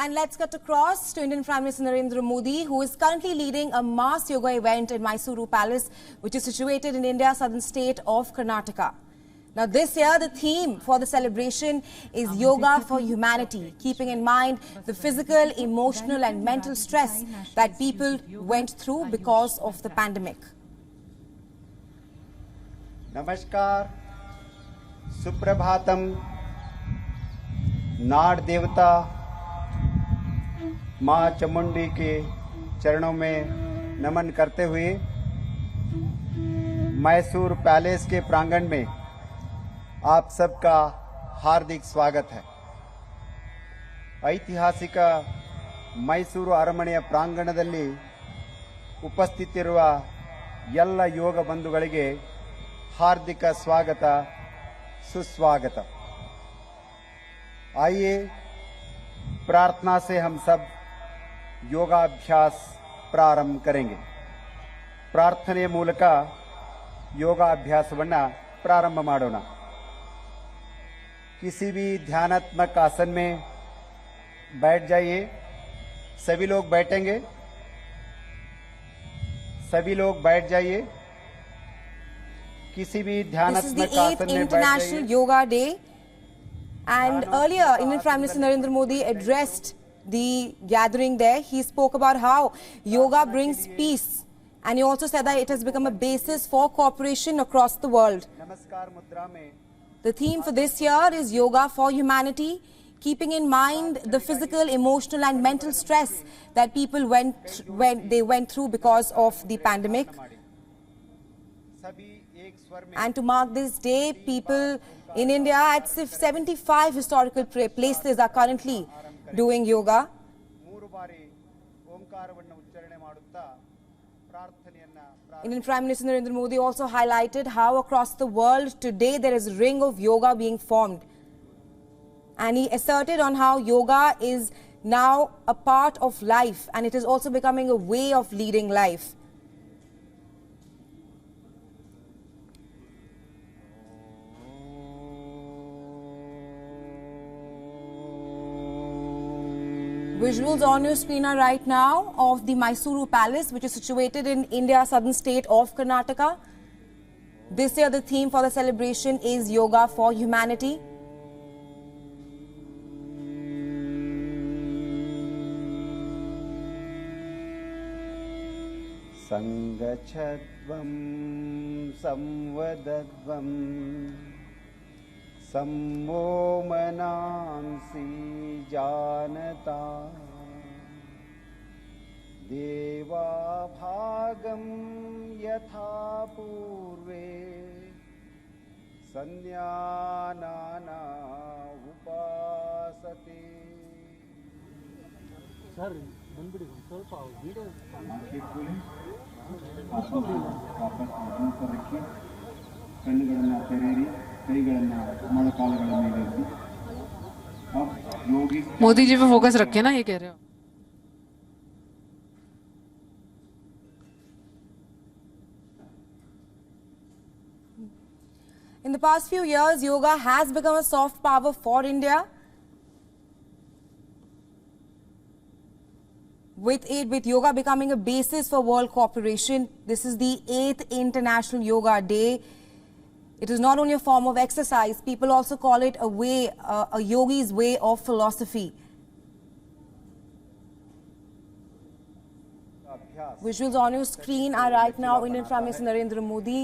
And let's cut across to Indian Prime Minister Narendra Modi, who is currently leading a mass yoga event in Mysuru Palace, which is situated in India's southern state of Karnataka. Now, this year, the theme for the celebration is Yoga for Humanity, keeping in mind the physical, emotional and mental stress that people went through because of the pandemic. नमस्कार, सुप्रभातम, नाड़ देवता माँ चामुंडी के चरणों में नमन करते हुए Mysore palace के प्रांगण में आप सबका हार्दिक स्वागत है। ಐತಿಹಾಸಿಕ ಮೈಸೂರು ಅರಮನೆಯ ಪ್ರಾಂಗಣದಲ್ಲಿ ಉಪಸ್ಥಿತಿರುವ ಎಲ್ಲ ಯೋಗ ಬಂಧುಗಳಿಗೆ हार्दिक स्वागत सुस्वागत। आइए प्रार्थना से हम सब योगाभ्यास प्रारंभ करेंगे। प्रार्थने ಮೂಲಕ योगाभ्यासವನ್ನ प्रारंभ ಮಾಡೋಣ। किसी भी ध्यानात्मक आसन में बैठ जाइए। सभी लोग बैठेंगे। सभी लोग बैठ जाइए। This is the 8th International Yoga Day, and earlier Indian Prime Minister Narendra Modi addressed the gathering there. He spoke about how yoga brings peace, and he also said that it has become a basis for cooperation across the world. The theme for this year is Yoga for Humanity, keeping in mind the physical, emotional and mental stress that people went through because of the pandemic. And to mark this day, people in India at 75 historical places are currently doing yoga. Indian Prime Minister Narendra Modi also highlighted how across the world today there is a ring of yoga being formed. And he asserted on how yoga is now a part of life and it is also becoming a way of leading life. Visuals on your screen are right now of the Mysuru Palace, which is situated in India's southern state of Karnataka. This year, the theme for the celebration is Yoga for Humanity. Sangachadvam samvadadvam सम्मो मनांसि जानता देवा भागं यथा पूर्वे संज्ञानाना उपासते। Sir ಬಂದ್ಬಿಡಿ ಸ್ವಲ್ಪ video ಕಣ್ಣುಗಳನ್ನು ತೆರೆಯಿರಿ ಕೈಗಳನ್ನು ಮೊಣಕಾಲುಗಳ ಮೇಲೆ ಇಡಿ अब योगी मोदी जी पे फोकस रखे ना ये कह रहे हो। In the past few years, yoga has become a soft power for India. With yoga becoming a basis for world cooperation, this is the 8th International Yoga Day. It is not only a form of exercise, people also call it a way, a yogi's way of philosophy. Visuals on your screen are right now Indian Prime Minister Narendra Modi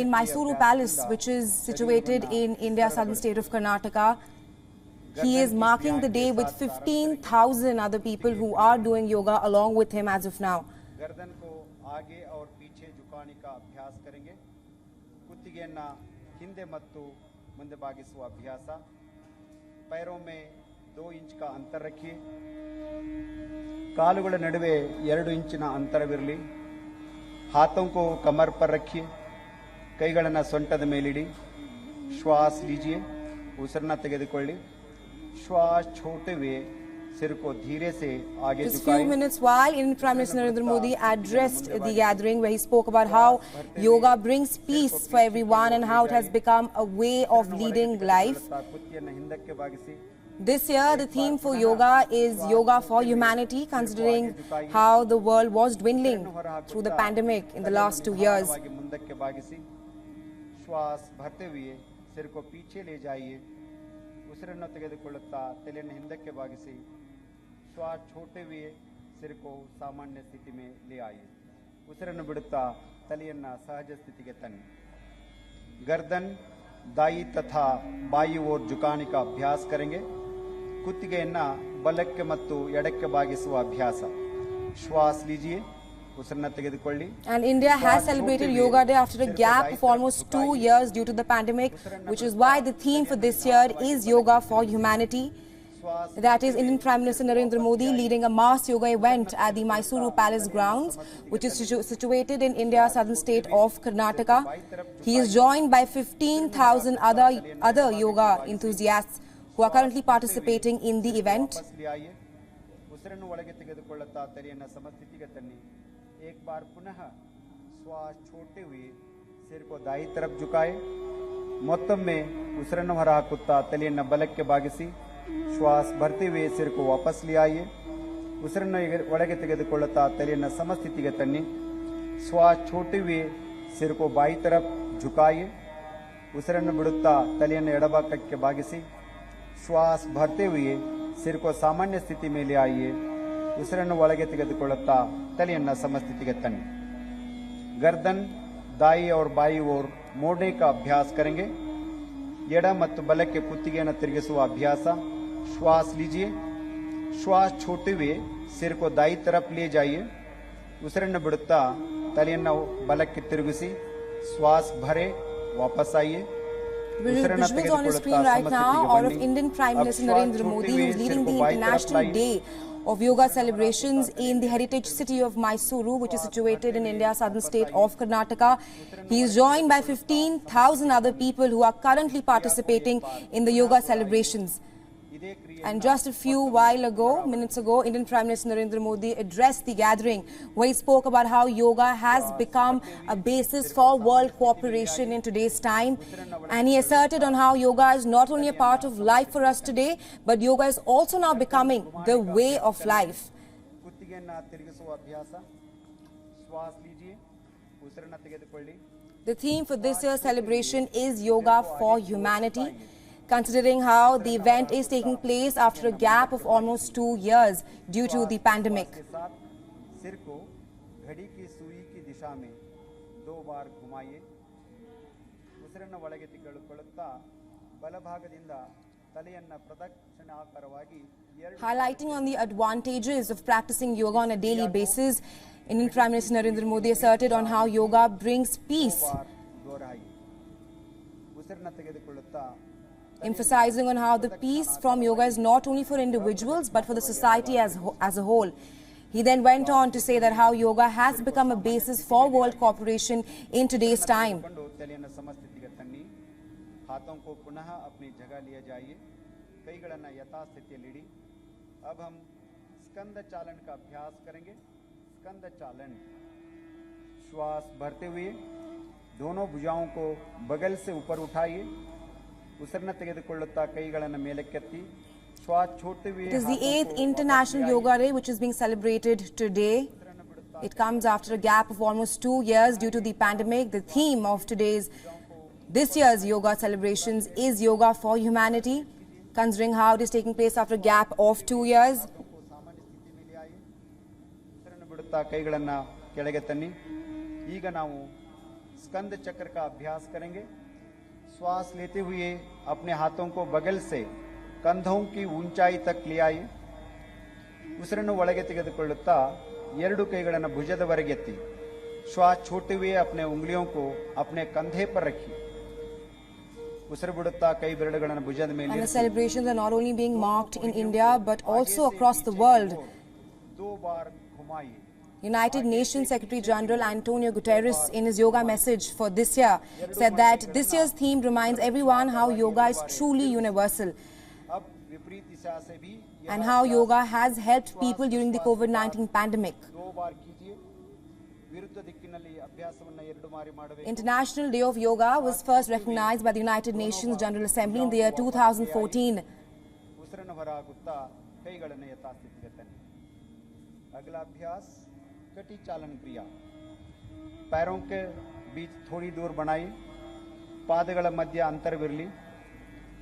in Mysuru Palace, which is situated in India's southern state of Karnataka. He is marking the day with 15,000 other people who are doing yoga along with him as of now. ಕುತ್ತಿಗೆಯನ್ನು ಹಿಂದೆ ಮತ್ತು ಮುಂದೆ ಬಾಗಿಸುವ ಅಭ್ಯಾಸ। पैरों में 2 inch का अंतर रखिए। ಕಾಲುಗಳ ನಡುವೆ 2 ಇಂಚಿನ ಅಂತರವಿರಲಿ। हाथों को कमर पर रखिए। ಕೈಗಳನ್ನು ಸೊಂಟದ ಮೇಲಿಡಿ। श्वास लीजिए। ಉಸಿರನ್ನ ತೆಗೆದುಕೊಳ್ಳಿ। श्वास छोड़ते हुए सिर को धीरे से आगे Just few झुकाएं। minutes while Indian Prime Minister Narendra Modi addressed the gathering where he spoke about how yoga brings peace for everyone and how it has become a way of leading life. This year, the theme for yoga is Yoga for Humanity, considering how the world was dwindling through the pandemic in the last 2 years. श्वास भरते हुए सिर को पीछे ले जाइए ಉಸಿರನ್ನು ತೆಗೆದುಕೊಳ್ಳುತ್ತಾ ತಲೆಯನ್ನು ಹಿಂದಕ್ಕೆ ಬಾಗಿಸಿ ಶ್ವಾಸ छोड़ते हुए सिर को सामान्य स्थिति में ले आइए ಉಸಿರನ್ನು ಬಿಡುತ್ತಾ ತಲೆಯನ್ನು सहज स्थिति तन्नी गर्दन दाई तथा बाई ओर झुकाने का अभ्यास करेंगे ಕುತ್ತಿಗೆಯನ್ನು ಬಲಕ್ಕೆ ಮತ್ತು ಎಡಕ್ಕೆ ಬಾಗಿಸುವ ಅಭ್ಯಾಸ ಶ್ವಾಸ लीजिए ಉಸಿರನ್ನು ತೆಗೆದುಕೊಳ್ಳಿ And India has celebrated Yoga Day after a gap of almost 2 years due to the pandemic, which is why the theme for this year is Yoga for Humanity. That is Indian Prime Minister Narendra Modi leading a mass yoga event at the Mysuru Palace grounds, which is situated in India's southern state of Karnataka. He is joined by 15,000 other yoga enthusiasts who are currently participating in the event. ಉಸಿರನ್ನು ಒಳಗೆ ತೆಗೆದುಕೊಳ್ಳುತ್ತಾ ತಲೆಯನ್ನು ಸಮಸ್ಥಿತಿಗೆ ತನ್ನಿ एक बार पुनः श्वास छोड़ते हुए सिर को दाई तरफ झुकाए ಮೊತ್ತೊಮ್ಮೆ ಉಸಿರನ್ನು ಹೊರಹಾಕುತ್ತಾ ತಲೆಯನ್ನು ಬಲಕ್ಕೆ ಬಾಗಿಸಿ ಶ್ವಾಸ ಭರ್ते हुए सिर को वापस ले आइए ಉಸಿರನ್ನು ಒಳಗೆ ತೆಗೆದುಕೊಳ್ಳುತ್ತಾ ತಲೆಯನ್ನು ಸಮಸ್ಥಿತಿಗೆ ತನ್ನಿ श्वास छोड़ते हुए सिर को बाई तरफ झुकाइए ಉಸಿರನ್ನು ಬಿಡುತ್ತಾ ತಲೆಯನ್ನು ಎಡಭಾಗಕ್ಕೆ ಬಾಗಿಸಿ श्वास भरते हुए सिर को सामान्य स्थिति में ले आइए ಉಸಿರನ್ನು ಒಳಗೆ ತೆಗೆದುಕೊಳ್ಳುತ್ತಾ तलियन्न समस्थितिಗೆ तन्नी गर्दन दाई और बाई ओर मोड़ने का अभ्यास करेंगे ಎಡ ಮತ್ತು ಬಲಕ್ಕೆ ಕುತ್ತಿಗೆಯನ್ನು ತಿರುಗಿಸುವ ಅಭ್ಯಾಸ श्वास लीजिए श्वास छोड़ते हुए सिर को दाई तरफ ले जाइए ಉಸಿರನ್ನು ಬಿಡುತ್ತಾ ತಲೆಯನ್ನು ಬಲಕ್ಕೆ ತಿರುಗಿಸಿ श्वास भरे वापस आइए Visuals on the screen right now are of Indian Prime Minister Narendra Modi, who is leading the International Day of Yoga celebrations in the heritage city of Mysuru, which is situated in India's southern state of Karnataka. He is joined by 15,000 other people who are currently participating in the yoga celebrations. And just a few minutes ago, Indian Prime Minister Narendra Modi addressed the gathering where he spoke about how yoga has become a basis for world cooperation in today's time. And he asserted on how yoga is not only a part of life for us today, but yoga is also now becoming the way of life. The theme for this year's celebration is Yoga for Humanity, considering how the event is taking place after a gap of almost 2 years due to the pandemic. सिर को घड़ी की सुई की दिशा में 2 बार घुमाइए ಉಸಿರನ್ನು ಒಳಗೆ ತೆಗೆದುಕೊಳ್ಳುತ್ತಾ ಬಲಭಾಗದಿಂದ ತಲೆಯನ್ನು ಪ್ರದಕ್ಷಿಣಾಕಾರವಾಗಿ Highlighting on the advantages of practicing yoga on a daily basis, Indian Prime Minister Narendra Modi asserted on how yoga brings peace, ಉಸಿರನ್ನು ತೆಗೆದುಕೊಳ್ಳುತ್ತಾ emphasizing on how the peace from yoga is not only for individuals but for the society as a whole. He then went on to say that how yoga has become a basis for world cooperation in today's time. हाथों को पुनः अपनी जगह लिया जाइए कईಗಳನ್ನು यथास्थितिಯಲ್ಲಿ ಇಡಿ अब हम स्कंद चालन का अभ्यास करेंगे स्कंद चालन श्वास भरते हुए दोनों भुजाओं को बगल से ऊपर उठाइए ಉಸಿರನ್ನು ತೆಗೆದುಕೊಳ್ಳುತ್ತಾ ಕೈಗಳನ್ನು ಮೇಲಕ್ಕೆತ್ತಿ ಶ್ವಾಸ छोड़ते हुए It is the 8th International Yoga Day which is being celebrated today. It comes after a gap of almost 2 years due to the pandemic. The theme of this year's yoga celebrations is Yoga for Humanity, considering how it is taking place after a gap of 2 years. ಉಸಿರನ್ನು ಬಿಡುತ್ತಾ ಕೈಗಳನ್ನು ಕೆಳಗೆ ತನ್ನಿ ಈಗ ನಾವು स्कंद चक्र का अभ्यास करेंगे श्वास लेते हुए अपने हाथों को बगल से कंधों की ऊंचाई तक ले आइए ಉಸಿರನ್ನು ಒಳಗೆ ತೆಗೆದುಕೊಳ್ಳುತ್ತಾ ಎರಡು ಕೈಗಳನ್ನು ಭುಜದವರೆಗೆ ಎತ್ತಿ श्वास छोड़ते हुए अपने उंगलियों को अपने कंधे पर रखिए ಉಸಿರು ಬಿಡುತ್ತಾ ಕೈ ಬೆರಳುಗಳನ್ನು ಭುಜದ ಮೇಲೆ And the celebrations are not only being marked in India but also across the world. 2 bar घुमाइए United Nations Secretary General Antonio Guterres, in his yoga message for this year, said that this year's theme reminds everyone how yoga is truly universal. अब विपरीत समस्या से भी and how yoga has helped people during the COVID-19 pandemic. 2 बार कीजिए विरुद्ध दिक्किನಲ್ಲಿ ಅಭ್ಯಾಸವನ್ನ 2 ಬಾರಿ ಮಾಡಬೇಕು. International Day of Yoga was first recognized by the United Nations General Assembly in the year 2014. ಉಸಿರನ್ನು ಹೊರಹಾಕುತ್ತಾ ಕೈಗಳನ್ನು ಯಥಾಸ್ಥಿತಿಗೆ ತನ್ನಿ. अगला अभ्यास कटी चालन क्रिया. पैरों के बीच थोड़ी दूर बनाइए, पादಗಳ मध्य अंतरविरली,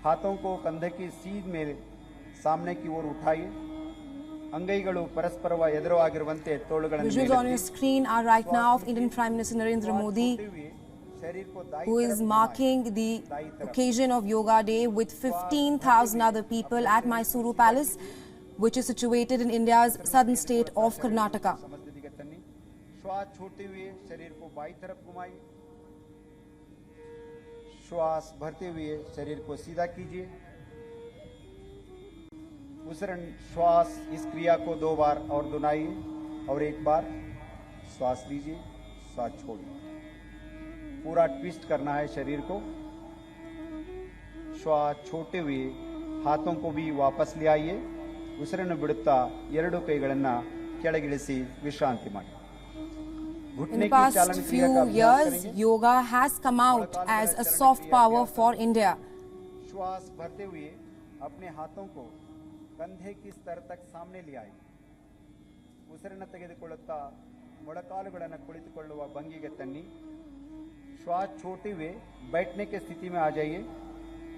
हाथों को कंधे की सीध में सामने की ओर उठाइए, अंगैಗಳು ಪರಸ್ಪರವ ಎದುರಾಗಿರುವಂತೆ ತೋಳುಗಳನ್ನು Visuals on your screen are right now of Indian Prime Minister Narendra Modi, who is marking the occasion of Yoga Day with 15,000 other people at Mysuru Palace, which is situated in India's southern state of Karnataka. श्वास छोड़ते हुए शरीर को बाईं तरफ घुमाइए, श्वास भरते हुए शरीर को सीधा कीजिए. उसी श्वास इस क्रिया को 2 बार और दोहराइए और 1 बार श्वास लीजिए, श्वास छोड़िए. पूरा ट्विस्ट करना है शरीर को. श्वास छोड़ते हुए हाथों को भी वापस ले आइए. ಉಸಿರನ್ನು ಬಿಡುತ್ತಾ 2 ಕೈಗಳನ್ನ ಕೆಳಗಿಳಿಸಿ ವಿಶ್ರಾಂತಿ ಮಾಡಿ. In the past few years, yoga has come out as a soft power for India. श्वास भरते हुए अपने हाथों को कंधे की स्तर तक सामने ले आइए. ಉಸಿರನ್ನು ತೆಗೆದುಕೊಳ್ಳುತ್ತಾ ಮೊಳಕಾಲುಗಳನ್ನು ಕುಳಿತುಕೊಳ್ಳುವ ಭಂಗಿಗೆ ತನ್ನಿ. श्वास छोड़ते हुए बैठने की स्थिति में आ जाइए.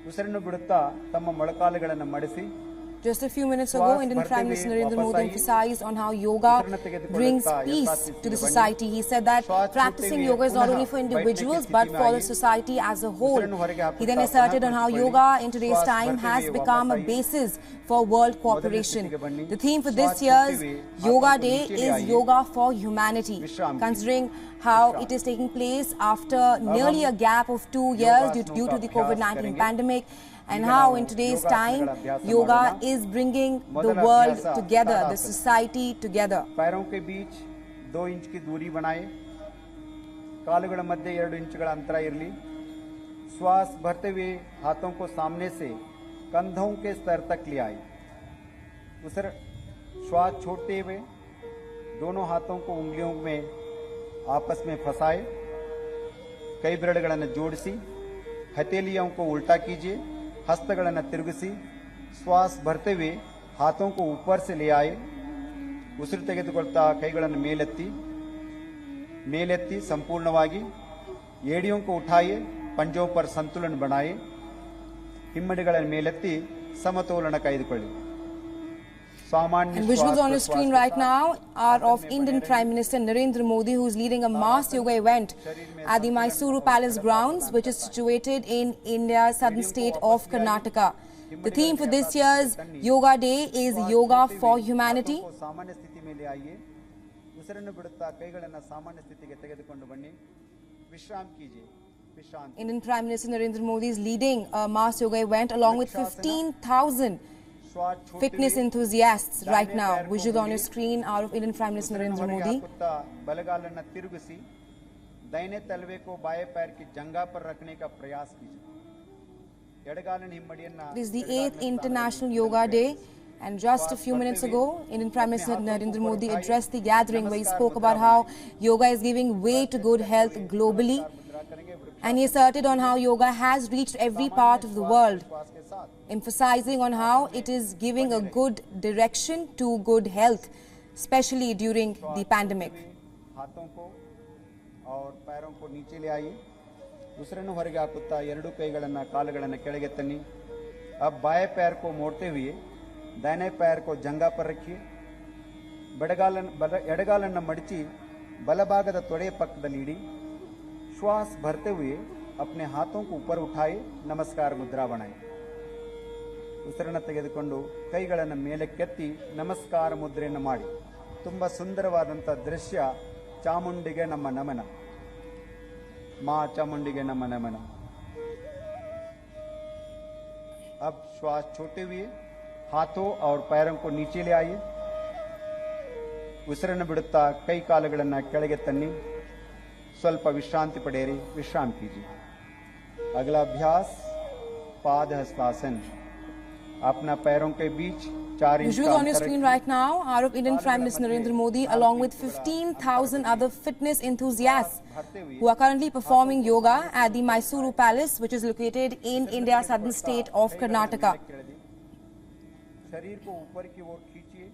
ಉಸಿರನ್ನು ಬಿಡುತ್ತಾ ತಮ್ಮ ಮೊಳಕಾಲುಗಳನ್ನು ಮಡಿಸಿ. Just a few minutes ago, Indian Prime Minister Narendra Modi emphasized on how yoga brings peace to the society. He said that practicing yoga is not only for individuals but for the society as a whole. He then asserted on how yoga in today's time has become a basis for world cooperation. The theme for this year's Yoga Day is Yoga for Humanity, considering how it is taking place after nearly a gap of 2 years due to the COVID-19 pandemic, and how in today's time yoga is bringing the world together, the society together. पैरों के बीच 2 inch की दूरी बनाएं, कालुಗಳ मध्य 2 इंचಗಳ अंतर early. श्वास भरते हुए हाथों को सामने से कंधों के स्तर तक ले आए. उसे श्वास छोड़ते हुए दोनों हाथों को उंगलियों में आपस में फंसाए, कई ಬೆರಳುಗಳನ್ನು ಜೋಡಿಸಿ, हथेलियों को उल्टा कीजिए, हस्तಗಳನ್ನು ತಿರುಗಿಸಿ. श्वास भरते हुए हाथों को ऊपर से ले आए. ಉಸಿರು ತೆಗೆದುಕೊಳ್ತಾ ಕೈಗಳನ್ನು ಮೇಲೆತ್ತಿ ಸಂಪೂರ್ಣವಾಗಿ. ಏಡಿयों को उठाइए, पंजों पर संतुलन बनाए, ಹಿಮ್ಮಡಿಗಳನ್ನು ಮೇಲೆತ್ತಿ ಸಮತೋಲನ ಕಾಯ್ದುಕೊಳ್ಳಿ. And visuals on your screen right now are of Indian Prime Minister Narendra Modi, who is leading a mass yoga event at the Mysuru Palace grounds, which is situated in India's southern state of Karnataka. The theme for this year's Yoga Day is Yoga for Humanity. ಸಾಮಾನ್ಯ ಸ್ಥಿತಿ ಮೇಲೆ ಆइए. ಉಸಿರನ್ನು ಬಿಡುತ್ತಾ ಕೈಗಳನ್ನು ಸಾಮಾನ್ಯ ಸ್ಥಿತಿಗೆ ತೆಗೆದುಕೊಂಡು ಬನ್ನಿ. ವಿಶ್ರಾಮ ಕೀಜಿए. Indian Prime Minister Narendra Modi is leading a mass yoga event along with 15,000 fitness enthusiasts right now. Visuals on your screen are of Indian Prime Minister Narendra Modi. बलगालನ್ನು ತಿರುಗಿಸಿ दाहिने तलवे को बाएं पैर की जंघा पर रखने का प्रयास कीजिए. ಎಡಗಾಲಿನ ಹಿಮ್ಮಡಿಯನ್ನ. It is the 8th International Yoga Day, and just a few minutes ago, Indian Prime Minister Narendra Modi addressed the gathering where he spoke about how yoga is giving way to good health globally, and he asserted on how yoga has reached every part of the world, emphasizing on how it is giving a good direction to good health, especially during the pandemic. हाथों को और पैरों को नीचे ले आइए. ಉಸಿರನ್ನು ಹೊರಗೆ ಹಾಕುತ್ತಾ 2 ಕೈಗಳನ್ನು ಕಾಲುಗಳನ್ನು ಕೆಳಗೆ ತನ್ನಿ. अब बाएं पैर को मोड़ते हुए दाहिने पैर को जंघा पर रखिए. ಎಡಗಾಲನ್ನು ಮಡಚಿ ಬಲಭಾಗದ ತೊಡೆಯ ಪಕ್ಕದಲ್ಲಿ ಇಡಿ. श्वास भरते हुए अपने हाथों को ऊपर उठाए, नमस्कार मुद्रा बनाए. ಉಸಿರನ್ನು ತೆಗೆದುಕೊಂಡು ಕೈಗಳನ್ನು ಮೇಲಕ್ಕೆತ್ತಿ ನಮಸ್ಕಾರ ಮುದ್ರೆಯನ್ನು ಮಾಡಿ. ತುಂಬಾ ಸುಂದರವಾದಂತ ದೃಶ್ಯ. ಚಾಮುಂಡಿಗೆ ನಮ್ಮ ನಮನ. मां चामुंडी नमन नमन. अब श्वास छोड़ते हुए हाथों और पैरों को नीचे ले आइए. ಉಸಿರನ್ನು ಬಿಡುತ್ತಾ ಕೈ ಕಾಲುಗಳನ್ನು ಕೆಳಗೆ ತನ್ನಿ. ಸ್ವಲ್ಪ ವಿಶ್ರಾಂತಿ ಪಡೆಯಿರಿ, ವಿಶ್ರಾಮ कीजिए. अगला अभ्यास पाद हस्तासन. अपना पैरों के बीच 4 inch Visuals on your screen right now are of Indian Prime Minister Narendra Modi along with 15,000 other fitness enthusiasts who are currently performing yoga at the Mysuru Palace, which is located in India's southern state of Karnataka. शरीर को ऊपर की ओर खींचिए,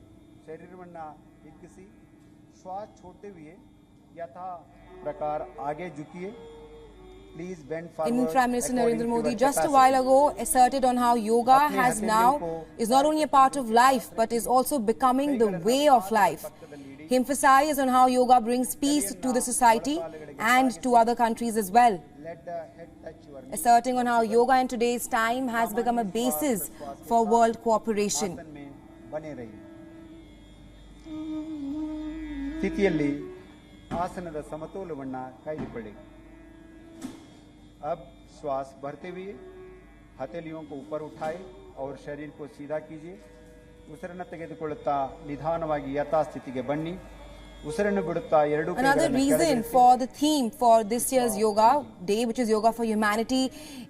शरीरवನ್ನ हिग्गिಸಿ, श्वास छोड़ते हुए यथा प्रकार आगे झुकिए. Please bend forward. Indian Prime Minister Narendra Modi just a while ago asserted on how yoga is not only a part of life but is also becoming the way of life. He emphasized on how yoga brings peace to the society and to other countries as well, Let the head touch your knee. asserting on how yoga in today's time has become a basis for world cooperation. आसन में बने रहिए. ಸ್ಥಿತಿಯಲ್ಲಿ ಆಸನದ ಸಮತೋಲವನ್ನ ಕಾಯ್ದುಕೊಳ್ಳಿ. अब श्वास भरते हुए हथेलियों को ऊपर उठाए और शरीर को सीधा कीजिए. ಉಸಿರನ್ನು ತೆಗೆದುಕೊಳ್ಳುತ್ತಾ ನಿಧಾನವಾಗಿ ಯಥಾಸ್ಥಿತಿಗೆ ಬನ್ನಿ. ಉಸಿರನ್ನು ಬಿಡುತ್ತಾ ಎರಡು Another reason for the theme for this year's Yoga Day, which is Yoga for Humanity,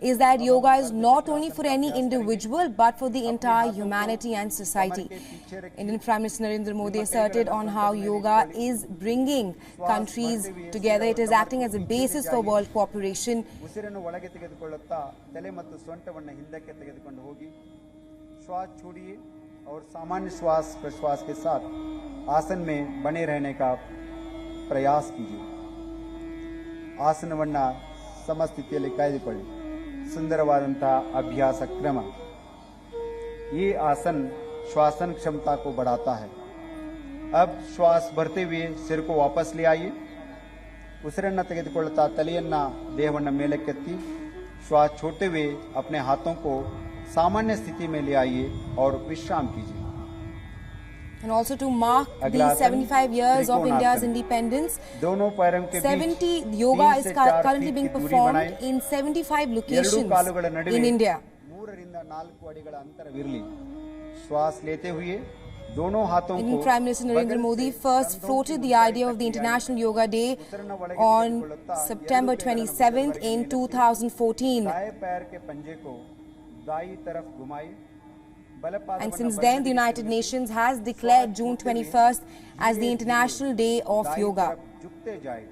is that yoga is not only for any individual but for the entire humanity and society. Indian Prime Minister Narendra Modi asserted on how yoga is bringing countries together. It is acting as a basis for world cooperation. ಉಸಿರನ್ನು ಒಳಗೆ ತೆಗೆದುಕೊಳ್ಳುತ್ತಾ ತಲೆ ಮತ್ತು ಸೊಂಟವನ್ನು ಹಿಂದಕ್ಕೆ ತೆಗೆದುಕೊಂಡು ಹೋಗಿ. श्वास छोड़िए और सामान्य श्वास प्रश्वास के साथ आसन में बने रहने का प्रयास कीजिए. ಆಸನವನ್ನ ಸಮಸ್ಥಿತಿಯಲ್ಲಿ ಕಾಯ್ದುಕೊಳ್ಳಿ. सुंदरवादंತಹ अभ्यास क्रम. ये आसन श्वासन क्षमता को बढ़ाता है. अब श्वास भरते हुए सिर को वापस ले आइए. ಉಸಿರನ್ನು ತೆಗೆದುಕೊಳ್ಳುತ್ತಾ ತಲೆಯನ್ನ ದೇಹವನ್ನ ಮೇಲಕ್ಕೆತ್ತಿ श्वास छोड़ते हुए अपने हाथों को सामान्य स्थिति में ले आइए और विश्राम कीजिए. And also to mark the 75 years of India's independence, दोनों पैरों के 70 yoga is currently being performed in 75 locations in India. 3 ರಿಂದ 4 ಅಡಿಗಳ ಅಂತರವಿರಲಿ. श्वास लेते हुए दोनों हाथों को Indian Prime Minister Narendra Modi first floated the idea of the International Yoga Day on September 27th in 2014. दाएं पैर के पंजे को दाईं तरफ घुमाइए. And since then, the United Nations has declared June 21st as the International Day of Yoga. झुकते जाए.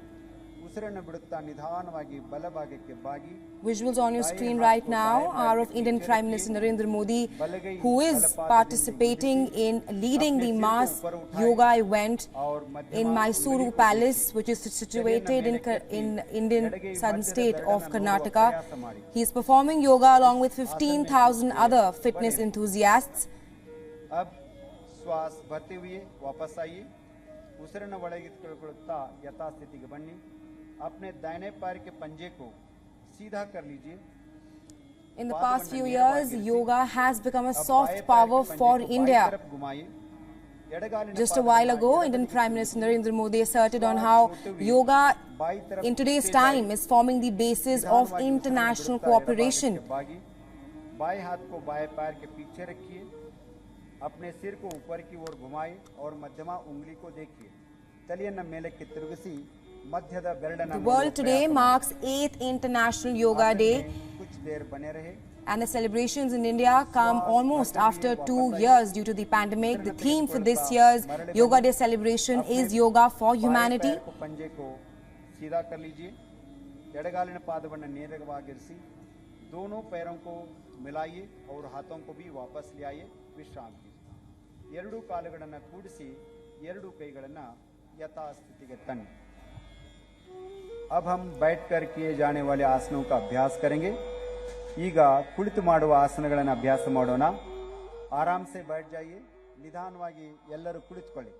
ಉಸಿರನ್ನು ಬಿಡುತ್ತಾ ನಿಧಾನವಾಗಿ ಬಲಭಾಗಕ್ಕೆ ಬಾಗಿ. Visuals on your screen right now are of Indian Prime Minister Narendra Modi, who is participating in leading the mass yoga event in Mysuru Palace, which is situated in Indian southern state of Karnataka. He is performing yoga along with 15,000 other fitness enthusiasts. अब श्वास भरते हुए वापस आइए. ಉಸಿರನ್ನು ಒಳಗೆ ತೆಗೆದುಕೊಳ್ಳುತ್ತಾ ಯಥಾಸ್ಥಿತಿಗೆ ಬನ್ನಿ. अपने दाहिने पैर के पंजे को सीधा कर लीजिए. In the past few years, yoga has become a soft power for India. Just a while ago, Indian Prime Minister Narendra Modi asserted on how yoga in today's time is forming the basis of international cooperation. बाएं हाथ को बाएं पैर के पीछे रखिए. अपने सिर को ऊपर की ओर घुमाएं और मध्यमा उंगली को देखिए. ತಲೆಯನ್ನು ಮೇಲಕ್ಕೆ ತಿರುಗಿಸಿ ಮಧ್ಯದ ಬೆರಳನ್ನು. The world today marks 8th International Yoga Day, कुछ देर बने रहे. and the celebrations in India come almost after 2 years due to the pandemic. The theme for this year's Yoga Day celebration is Yoga for Humanity. पंजे को सीधा कर लीजिए. ಎಡಗಾಲಿನ ಪಾದವನ್ನು ನೇರವಾಗಿರಿಸಿ दोनों पैरों को मिलाइए और हाथों को भी वापस ले आइए. विश्राम कीजिए. ಎರಡು ಕಾಲುಗಳನ್ನು ಕೂಡಿಸಿ ಎರಡು ಕೈಗಳನ್ನು यथास्थिति के तन. अब हम बैठकर किए जाने वाले आसनों का अभ्यास करेंगे. ಈಗ ಕುಳಿತು ಮಾಡುವ ಆಸನಗಳನ್ನು ಅಭ್ಯಾಸ ಮಾಡೋಣ. ಆರಾಮ್ से बैठ जाइए. ನಿಧಾನವಾಗಿ ಎಲ್ಲರೂ ಕುಳಿತುಕೊಳ್ಳಿ.